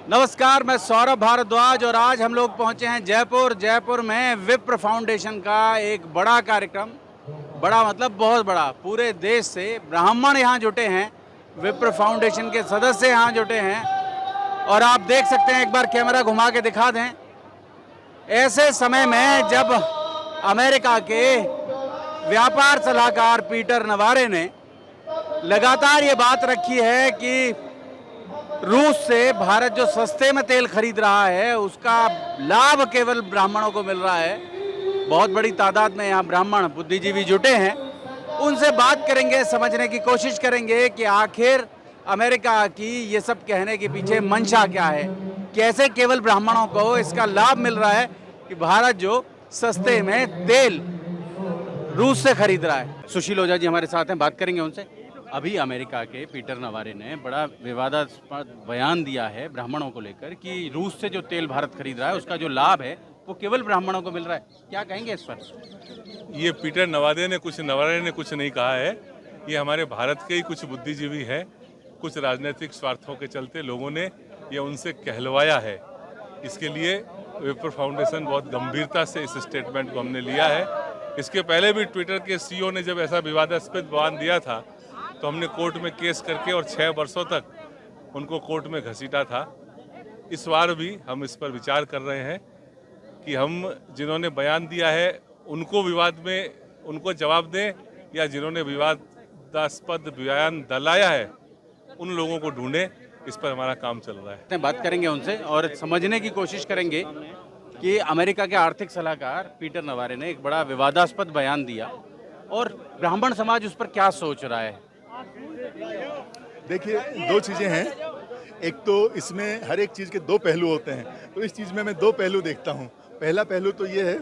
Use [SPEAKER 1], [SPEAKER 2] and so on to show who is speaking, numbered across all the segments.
[SPEAKER 1] नमस्कार, मैं सौरभ भारद्वाज और आज हम लोग पहुंचे हैं जयपुर में विप्र फाउंडेशन का एक बड़ा कार्यक्रम। बड़ा मतलब बहुत बड़ा, पूरे देश से ब्राह्मण यहाँ जुटे हैं, विप्र फाउंडेशन के सदस्य यहाँ जुटे हैं। और आप देख सकते हैं, एक बार कैमरा घुमा के दिखा दें, ऐसे समय में जब अमेरिका के व्यापार सलाहकार पीटर नवारे ने लगातार ये बात रखी है कि रूस से भारत जो सस्ते में तेल खरीद रहा है उसका लाभ केवल ब्राह्मणों को मिल रहा है। बहुत बड़ी तादाद में यहाँ ब्राह्मण बुद्धिजीवी जुटे हैं, उनसे बात करेंगे, समझने की कोशिश करेंगे कि आखिर अमेरिका की ये सब कहने के पीछे मंशा क्या है, कैसे केवल ब्राह्मणों को इसका लाभ मिल रहा है कि भारत जो सस्ते में तेल रूस से खरीद रहा है। सुशील ओझा जी हमारे साथ हैं, बात करेंगे उनसे। अभी अमेरिका के पीटर नवारे ने बड़ा विवादास्पद बयान दिया है ब्राह्मणों को लेकर कि रूस से जो तेल भारत खरीद रहा है उसका जो लाभ है वो केवल ब्राह्मणों को मिल रहा है। क्या कहेंगे इस पर?
[SPEAKER 2] ये पीटर नवारे ने कुछ नहीं कहा है। ये हमारे भारत के ही कुछ बुद्धिजीवी हैं, कुछ राजनीतिक स्वार्थों के चलते लोगों ने ये उनसे कहलवाया है। इसके लिए विप्र फाउंडेशन बहुत गंभीरता से इस स्टेटमेंट को हमने लिया है। इसके पहले भी ट्विटर के सीईओ ने जब ऐसा विवादास्पद बयान दिया था तो हमने कोर्ट में केस करके और 6 वर्षों तक उनको कोर्ट में घसीटा था। इस बार भी हम इस पर विचार कर रहे हैं कि हम जिन्होंने बयान दिया है उनको विवाद में उनको जवाब दें, या जिन्होंने विवादास्पद बयान दलाया है उन लोगों को ढूंढें। इस पर हमारा काम चल रहा है।
[SPEAKER 1] बात करेंगे उनसे और समझने की कोशिश करेंगे कि अमेरिका के आर्थिक सलाहकार पीटर नवारे ने एक बड़ा विवादास्पद बयान दिया और ब्राह्मण समाज उस पर क्या सोच रहा है।
[SPEAKER 3] देखिए, दो चीज़ें हैं। एक तो इसमें हर एक चीज़ के दो पहलू होते हैं, तो इस चीज़ में मैं दो पहलू देखता हूँ। पहला पहलू तो ये है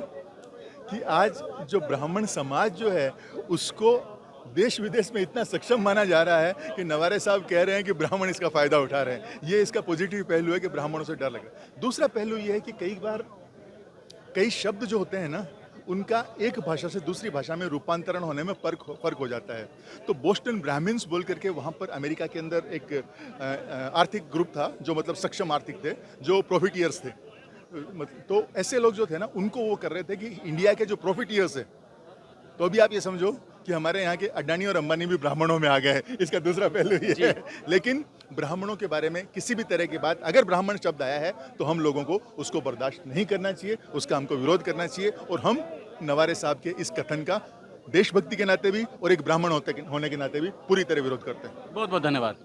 [SPEAKER 3] कि आज जो ब्राह्मण समाज जो है उसको देश विदेश में इतना सक्षम माना जा रहा है कि नवारे साहब कह रहे हैं कि ब्राह्मण इसका फ़ायदा उठा रहे हैं। ये इसका पॉजिटिव पहलू है कि ब्राह्मणों से डर लग रहा है। दूसरा पहलू ये है कि कई बार कई शब्द जो होते हैं ना, उनका एक भाषा से दूसरी भाषा में रूपांतरण होने में फर्क हो जाता है। तो बोस्टन ब्राह्मण्स बोल करके वहाँ पर अमेरिका के अंदर एक आर्थिक ग्रुप था जो मतलब सक्षम आर्थिक थे, जो प्रॉफिटियर्स थे। तो ऐसे लोग जो थे ना, उनको वो कर रहे थे कि इंडिया के जो प्रॉफिटियर्स है, तो अभी आप ये समझो कि हमारे यहाँ के अडानी और अंबानी भी ब्राह्मणों में आ गए हैं। इसका दूसरा पहलू ये है। लेकिन ब्राह्मणों के बारे में किसी भी तरह की बात, अगर ब्राह्मण शब्द आया है तो हम लोगों को उसको बर्दाश्त नहीं करना चाहिए, उसका हमको विरोध करना चाहिए। और हम नवारे साहब के इस कथन का देशभक्ति के नाते भी और एक ब्राह्मण होने के नाते भी पूरी तरह विरोध करते हैं।
[SPEAKER 1] बहुत बहुत धन्यवाद।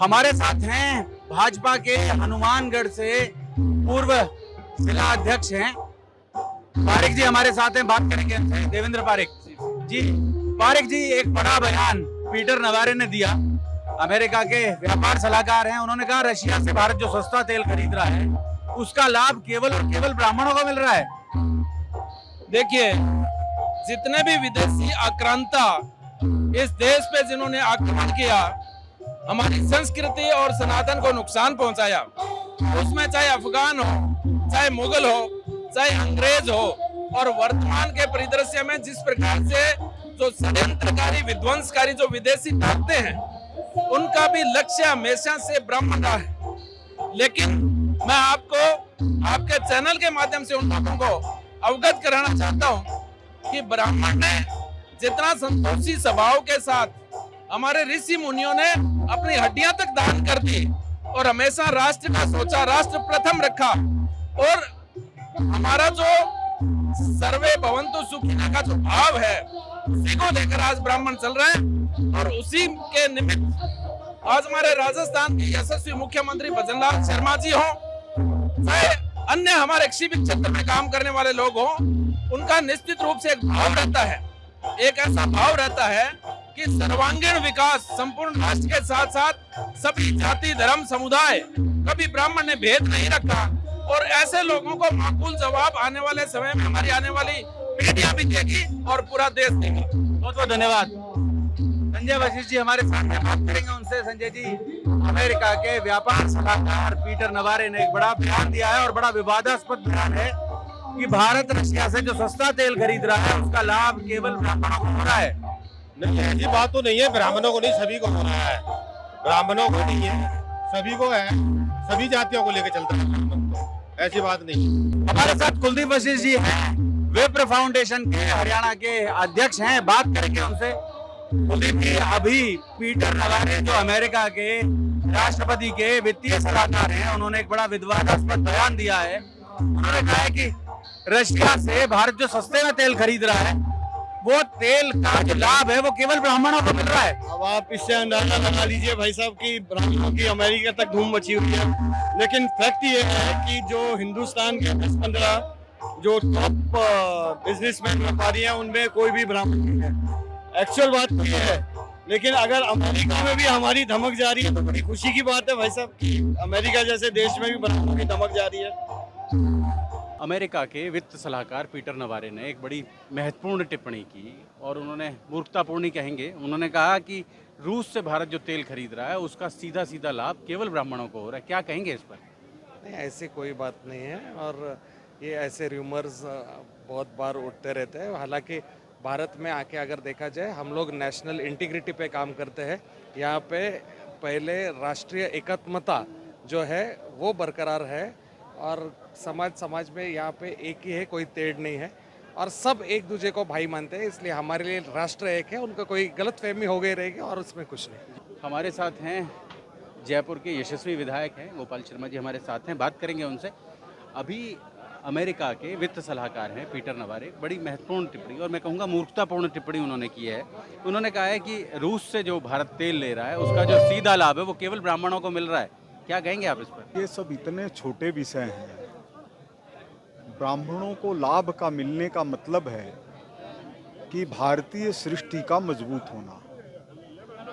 [SPEAKER 1] हमारे साथ हैं भाजपा के हनुमानगढ़ से पूर्व जिला अध्यक्ष हैं पारिक जी, हमारे साथ हैं, बात करेंगे देवेंद्र पारिक जी। पारिक जी, एक बड़ा बयान पीटर नवारे ने दिया, अमेरिका के व्यापार सलाहकार हैं, उन्होंने कहा रशिया से भारत जो सस्ता तेल खरीद रहा है उसका लाभ केवल और केवल ब्राह्मणों को मिल रहा है।
[SPEAKER 4] देखिए, जितने भी विदेशी आक्रांता इस देश पे जिन्होंने आक्रमण किया, हमारी संस्कृति और सनातन को नुकसान पहुंचाया, उसमें चाहे अफगान हो, चाहे मुगल हो, चाहे अंग्रेज हो, और वर्तमान के परिदृश्य में जिस प्रकार से जो षड्यंत्रकारी विध्वंसकारी जो विदेशी ताकतें हैं, उनका भी लक्ष्य हमेशा से ब्राह्मण रहा है। लेकिन मैं आपको आपके चैनल के माध्यम से उन लोगों को अवगत कराना चाहता हूं कि ब्राह्मण ने जितना संतोषी स्वभाव के साथ हमारे ऋषि मुनियों ने अपनी हड्डियां तक दान कर दी और हमेशा राष्ट्र का सोचा, राष्ट्र प्रथम रखा, और हमारा जो सर्वे भवन्तु सुखिनः का जो भाव है उसी को लेकर आज ब्राह्मण चल रहे हैं। और उसी के निमित्त आज हमारे राजस्थान के यशस्वी मुख्यमंत्री भजनलाल शर्मा जी हो, चाहे अन्य हमारे शिविक क्षेत्र में काम करने वाले लोग हों, उनका निश्चित रूप से एक भाव रहता है, एक ऐसा भाव रहता है कि सर्वांगीण विकास संपूर्ण राष्ट्र के साथ साथ सभी जाति धर्म समुदाय, कभी ब्राह्मण ने भेद नहीं रखा। और ऐसे लोगों को माकूल जवाब आने वाले समय में हमारी आने वाली पीढ़ियां भी देगी और पूरा देश देगी।
[SPEAKER 1] बहुत बहुत धन्यवाद। संजय वशिष्ठ जी हमारे साथ हैं, बात करेंगे उनसे। संजय जी, अमेरिका के व्यापार सलाहकार पीटर नवारे ने एक बड़ा बयान दिया है और बड़ा विवादास्पद बयान है कि भारत रशिया से जो सस्ता तेल खरीद रहा है उसका लाभ केवल ब्राह्मणों को हो रहा है।
[SPEAKER 5] नहीं, ऐसी बात तो नहीं है। ब्राह्मणों को नहीं, सभी को हो रहा है। ब्राह्मणों को नहीं है, सभी को है। सभी जातियों को लेकर चलता है, ऐसी बात नहीं।
[SPEAKER 1] हमारे साथ कुलदीप वशिष्ठ जी हैं, विप्र फाउंडेशन के हरियाणा के अध्यक्ष हैं, बात करेंगे उनसे। कुलदीप जी, अभी पीटर नवारे जो अमेरिका के राष्ट्रपति के वित्तीय सलाहकार हैं, उन्होंने एक बड़ा विवादास्पद बयान दिया है। उन्होंने कहा है कि रशिया से भारत जो सस्ते में तेल खरीद रहा है, वो तेल का जो लाभ है वो केवल ब्राह्मणों को मिल रहा है।
[SPEAKER 5] अब आप इससे अंदाजा लगा लीजिए भाई साहब की ब्राह्मणों की अमेरिका तक धूम मची हुई है, लेकिन फैक्ट ये है कि जो हिंदुस्तान के 10-15 जो टॉप बिजनेसमैन व्यापारी हैं उनमें कोई भी ब्राह्मण नहीं है। एक्चुअल बात तो ये है, लेकिन अगर अमेरिका में भी हमारी धमक जा रही है तो बड़ी खुशी की बात है भाई साहब कि अमेरिका जैसे देश में भी ब्राह्मणों की धमक जा रही है।
[SPEAKER 1] अमेरिका के वित्त सलाहकार पीटर नवारे ने एक बड़ी महत्वपूर्ण टिप्पणी की और उन्होंने मूर्खतापूर्ण ही कहेंगे, उन्होंने कहा कि रूस से भारत जो तेल खरीद रहा है उसका सीधा सीधा लाभ केवल ब्राह्मणों को हो रहा है। क्या कहेंगे इस पर?
[SPEAKER 6] नहीं, ऐसी कोई बात नहीं है और ये ऐसे र्यूमर्स बहुत बार उठते रहते हैं। हालांकि भारत में आके अगर देखा जाए, हम लोग नेशनल इंटीग्रिटी पे काम करते हैं। यहाँ पे पहले राष्ट्रीय एकात्मता जो है वो बरकरार है और समाज में यहाँ पे एक ही है, कोई तेड़ नहीं है और सब एक दूसरे को भाई मानते हैं, इसलिए हमारे लिए राष्ट्र एक है। उनका कोई गलतफहमी हो गई रहेगी और उसमें कुछ नहीं।
[SPEAKER 1] हमारे साथ हैं जयपुर के यशस्वी विधायक हैं गोपाल शर्मा जी, हमारे साथ हैं, बात करेंगे उनसे। अभी अमेरिका के वित्त सलाहकार हैं पीटर नवारे, बड़ी महत्वपूर्ण टिप्पणी और मैं कहूँगा मूर्खतापूर्ण टिप्पणी उन्होंने की है। उन्होंने कहा है कि रूस से जो भारत तेल ले रहा है उसका जो सीधा लाभ है वो केवल ब्राह्मणों को मिल रहा है। क्या कहेंगे आप इस पर?
[SPEAKER 7] ये सब इतने छोटे विषय हैं। ब्राह्मणों को लाभ का मिलने का मतलब है कि भारतीय सृष्टि का मजबूत होना।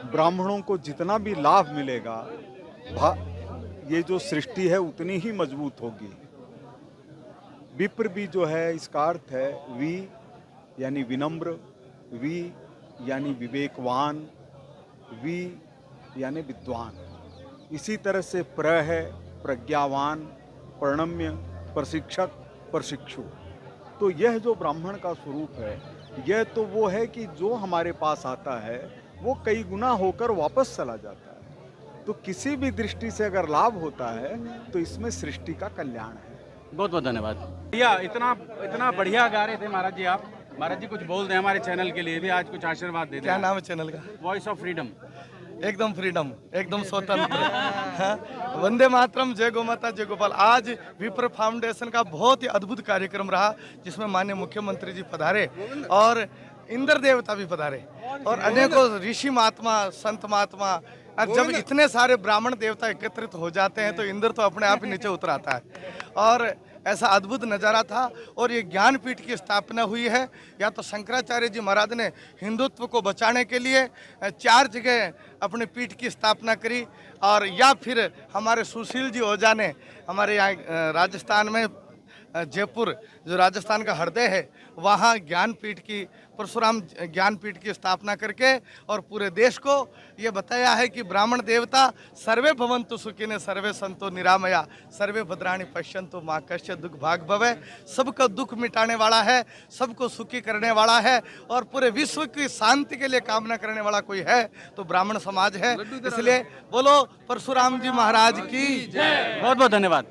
[SPEAKER 7] ब्राह्मणों को जितना भी लाभ मिलेगा, ये जो सृष्टि है उतनी ही मजबूत होगी। विप्र भी जो है, इसका अर्थ है वी यानी विनम्र, वी यानी विवेकवान, वी यानी विद्वान। इसी तरह से प्र है प्रज्ञावान, प्रणम्य, प्रशिक्षक, प्रशिक्षु। तो यह जो ब्राह्मण का स्वरूप है, यह तो वो है कि जो हमारे पास आता है वो कई गुना होकर वापस चला जाता है। तो किसी भी दृष्टि से अगर लाभ होता है तो इसमें सृष्टि का कल्याण है।
[SPEAKER 1] बहुत बहुत धन्यवाद भैया। इतना बढ़िया गा रहे थे महाराज जी आप। महाराज जी कुछ बोल दें हमारे चैनल के लिए भी, आज कुछ आशीर्वाद दे दें।
[SPEAKER 8] क्या नाम है चैनल का?
[SPEAKER 1] Voice of freedom.
[SPEAKER 8] एकदम फ्रीडम, एकदम स्वतंत्र। हाँ? वंदे मातरम, जय गौ माता, जय गोपाल। आज विप्र फाउंडेशन का बहुत ही अद्भुत कार्यक्रम रहा जिसमें माननीय मुख्यमंत्री जी पधारे और इंद्र देवता भी पधारे और अनेकों ऋषि महात्मा, संत महात्मा। और जब इतने सारे ब्राह्मण देवता एकत्रित हो जाते हैं तो इंद्र तो अपने आप ही नीचे उतर आता है और ऐसा अद्भुत नज़ारा था। और ये ज्ञानपीठ की स्थापना हुई है। या तो शंकराचार्य जी महाराज ने हिंदुत्व को बचाने के लिए 4 जगह अपनी पीठ की स्थापना करी और या फिर हमारे सुशील जी ओझा ने हमारे यहाँ राजस्थान में जयपुर जो राजस्थान का हृदय है वहाँ ज्ञानपीठ की, परशुराम ज्ञानपीठ की स्थापना करके और पूरे देश को ये बताया है कि ब्राह्मण देवता सर्वे भवन्तु सुखिने सर्वे संतो निरामया सर्वे भद्राणि पश्यन्तु माँ कश्चित् दुख भाग भवे। सबका दुख मिटाने वाला है, सबको सुखी करने वाला है और पूरे विश्व की शांति के लिए कामना करने वाला कोई है तो ब्राह्मण समाज है। इसलिए बोलो परशुराम जी महाराज की जय।
[SPEAKER 1] बहुत बहुत धन्यवाद।